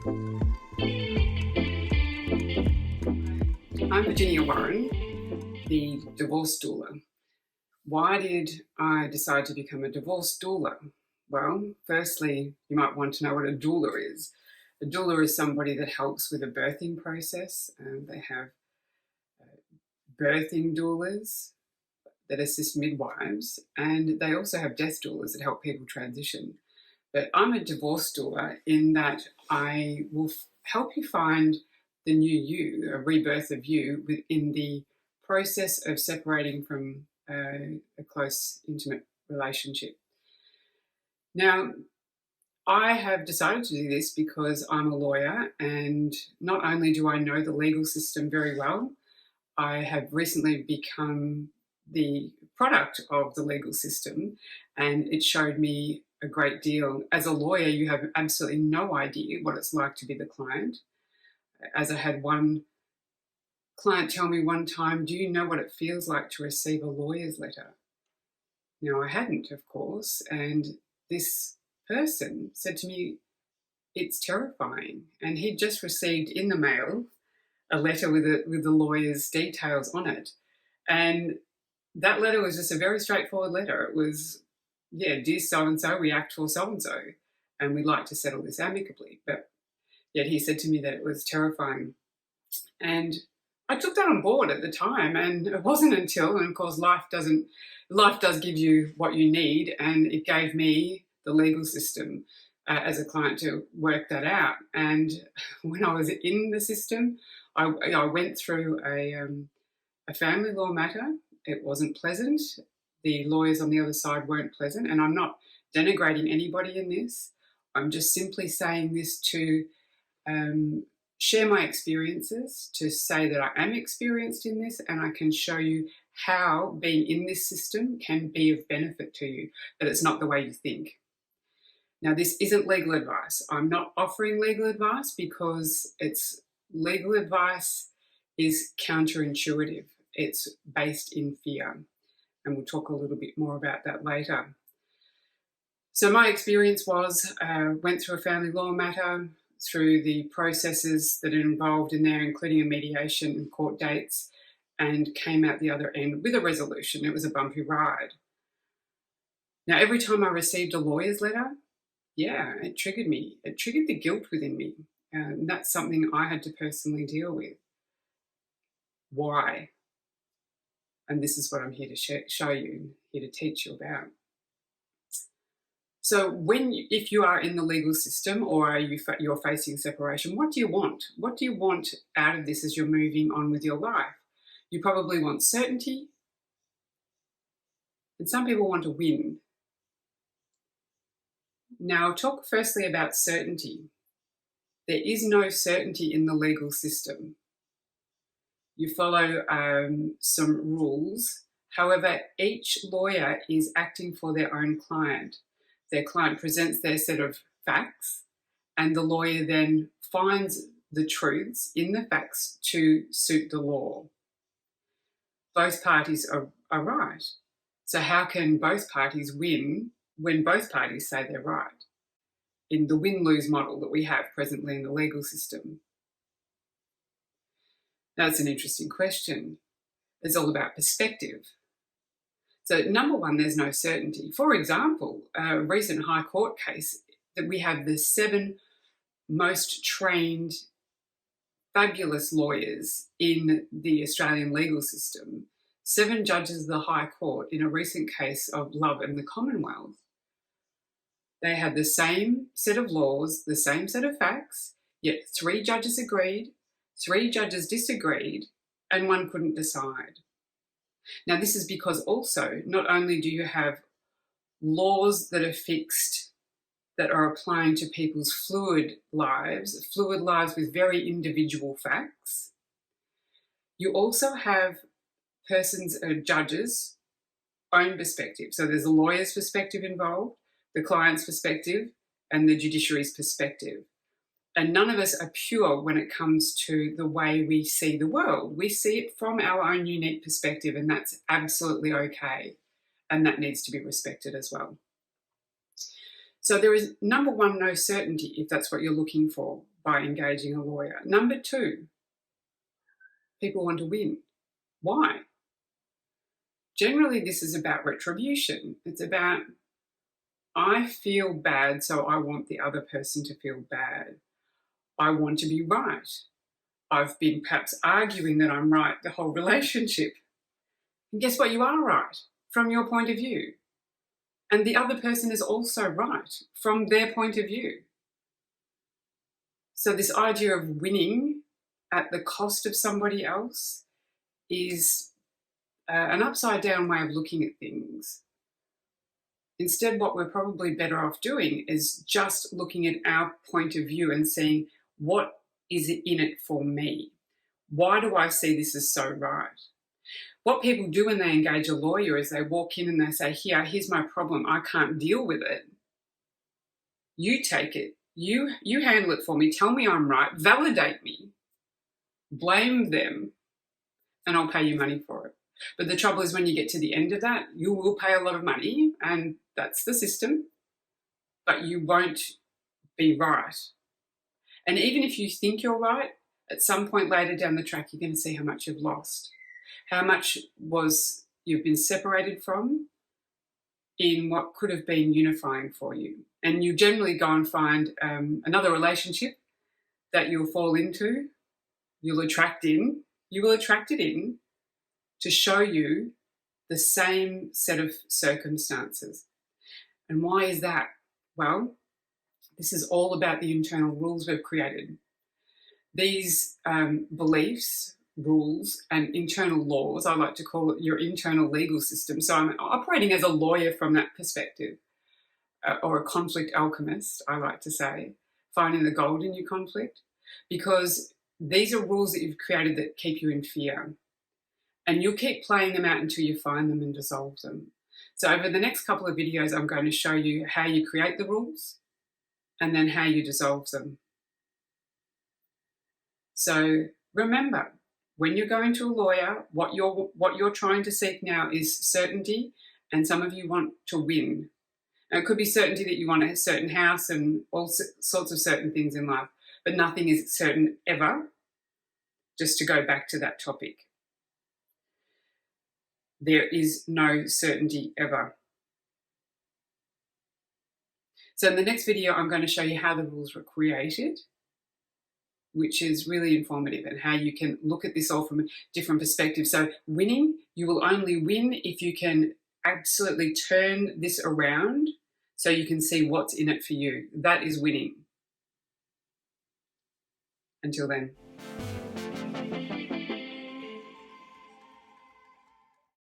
I'm Virginia Warren, the divorce doula. Why did I decide to become a divorce doula? Well, firstly, you might want to know what a doula is. A doula is somebody that helps with the birthing process. They have birthing doulas that assist midwives, and they also have death doulas that help people transition. But I'm a divorce doula in that I will help you find the new you, a rebirth of you, within the process of separating from a close, intimate relationship. Now, I have decided to do this because I'm a lawyer, and not only do I know the legal system very well, I have recently become the product of the legal system, and it showed me a great deal. As a lawyer, you have absolutely no idea what it's like to be the client. As I had one client tell me one time, do you know what it feels like to receive a lawyer's letter? Now, I hadn't, of course, and this person said to me, it's terrifying. And he'd just received in the mail a letter with the lawyer's details on it. And that letter was just a very straightforward letter. It was, dear so-and-so, we act for so-and-so, and we'd like to settle this amicably. But yet he said to me that it was terrifying. And I took that on board at the time, and it wasn't until, and of course life does give you what you need, and it gave me the legal system as a client to work that out. And when I was in the system, I went through a family law matter. It wasn't pleasant. The lawyers on the other side weren't pleasant, and I'm not denigrating anybody in this. I'm just simply saying this to share my experiences, to say that I am experienced in this, and I can show you how being in this system can be of benefit to you, that it's not the way you think. Now, this isn't legal advice. I'm not offering legal advice because legal advice is counterintuitive. It's based in fear, and we'll talk a little bit more about that later. So my experience was, went through a family law matter, through the processes that are involved in there, including a mediation and court dates, and came out the other end with a resolution. It was a bumpy ride. Now, every time I received a lawyer's letter, it triggered me. It triggered the guilt within me. And that's something I had to personally deal with. Why? And this is what I'm here to show you, here to teach you about. So if you are in the legal system or you're facing separation, what do you want? What do you want out of this as you're moving on with your life? You probably want certainty, and some people want to win. Now, I'll talk firstly about certainty. There is no certainty in the legal system. You follow some rules. However, each lawyer is acting for their own client. Their client presents their set of facts, and the lawyer then finds the truths in the facts to suit the law. Both parties are right. So how can both parties win when both parties say they're right? In the win-lose model that we have presently in the legal system. That's an interesting question. It's all about perspective. So number one, there's no certainty. For example, a recent High Court case that we have the 7 most trained, fabulous lawyers in the Australian legal system, 7 judges of the High Court in a recent case of Love and the Commonwealth. They had the same set of laws, the same set of facts, yet 3 judges agreed, 3 judges disagreed, and 1 couldn't decide. Now, this is because also, not only do you have laws that are fixed, that are applying to people's fluid lives with very individual facts, you also have judges' own perspective. So there's a lawyer's perspective involved, the client's perspective, and the judiciary's perspective. And none of us are pure when it comes to the way we see the world. We see it from our own unique perspective, and that's absolutely okay. And that needs to be respected as well. So there is, number one, no certainty if that's what you're looking for by engaging a lawyer. Number two, people want to win. Why? Generally, this is about retribution. It's about, I feel bad, so I want the other person to feel bad. I want to be right. I've been perhaps arguing that I'm right the whole relationship. And guess what? You are right from your point of view. And the other person is also right from their point of view. So this idea of winning at the cost of somebody else is an upside down way of looking at things. Instead, what we're probably better off doing is just looking at our point of view and seeing, what is in it for me? Why do I see this as so right? What people do when they engage a lawyer is they walk in and they say, here's my problem. I can't deal with it. You take it. You handle it for me. Tell me I'm right. Validate me. Blame them. And I'll pay you money for it. But the trouble is, when you get to the end of that, you will pay a lot of money, and that's the system, but you won't be right. And even if you think you're right, at some point later down the track, you're going to see how much you've lost, how much you've been separated from in what could have been unifying for you. And you generally go and find another relationship that you'll fall into, you will attract it in to show you the same set of circumstances. And why is that? Well, this is all about the internal rules we've created. These beliefs, rules, and internal laws, I like to call it your internal legal system. So I'm operating as a lawyer from that perspective, or a conflict alchemist, I like to say, finding the gold in your conflict, because these are rules that you've created that keep you in fear. And you'll keep playing them out until you find them and dissolve them. So over the next couple of videos, I'm going to show you how you create the rules and then how you dissolve them. So remember, when you're going to a lawyer, what you're trying to seek now is certainty, and some of you want to win. Now, it could be certainty that you want a certain house and all sorts of certain things in life, but nothing is certain ever, just to go back to that topic. There is no certainty ever. So in the next video, I'm going to show you how the rules were created, which is really informative, and how you can look at this all from a different perspective. So winning, you will only win if you can absolutely turn this around so you can see what's in it for you. That is winning. Until then.